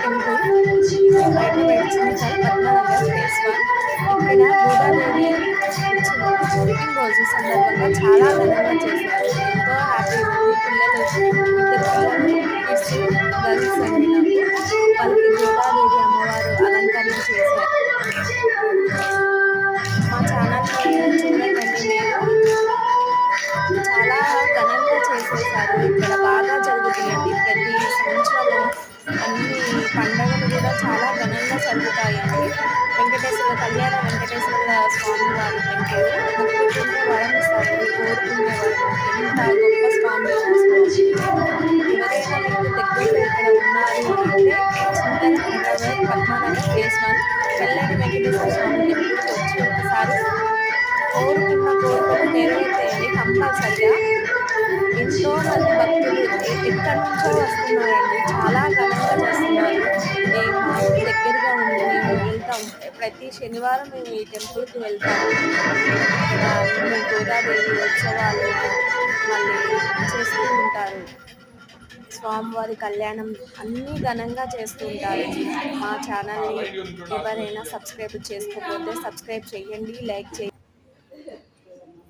Temple Hyderabad Chintal Padmanagar phase 1. ఇక్కడ గోదాదేవి పుట్టినరోజు సందర్భంగా చాలా ఘనంగా చేశారు. ఎంతో హ్యాపీగా ఉంది. పిల్లలు ఇద్దరు పిల్లలు కిడ్స్ గర్ల్స్ అండి నాకు. వాళ్ళకి గోదాదేవి అమ్మవారు అలంకరణ చేశారు. మా ఛానల్ని చూడండి మీరు. చాలా ఘనంగా చేసేసారు. ఇక్కడ బాగా జరుగుతాయండి. ప్రతి సంవత్సరము అన్ని పండగలు కూడా చాలా ఘనంగా జరుగుతాయండి. వెంకటేశ్వర కళ్యాణ వెంకటేశ్వర స్వామి వారి టెంపుల్ మొక్కుకుంటే వరం ఇస్తారండి. కోరుకునే వరం. ఎంత గొప్ప స్వామి ఎవరైనా మీకు దగ్గరలో ఇక్కడ ఉన్నారు అంటే చింతల హైదరాబాద్ పద్మనగర్ ఫేస్ 1 కళ్యాణ వెంకటేశ్వర స్వామి టెంపుల్కి వచ్చి ఒకసారి కోరుకున్న కోరికలు నెరవేర్చేయండి కంపల్సరిగా. ఎంతో మంది భక్తులు ఎక్కడి నుంచో వస్తున్నారండి. చాలా ఘనంగా చేస్తున్నారు. మాకు దగ్గరగా ఉంది. మేము వెళ్తాం ప్రతి శనివారం. మేము ఈ టెంపుల్కి వెళ్తాము. ఇక్కడ గోదాదేవి ఉత్సవాలు మళ్ళీ చేస్తూ ఉంటారు. స్వామివారి కళ్యాణం అన్నీ ఘనంగా చేస్తూ ఉంటారు. మా ఛానల్ని ఎవరైనా సబ్స్క్రైబ్ చేసుకోకపోతే సబ్స్క్రైబ్ చేయండి, లైక్ చేయండి.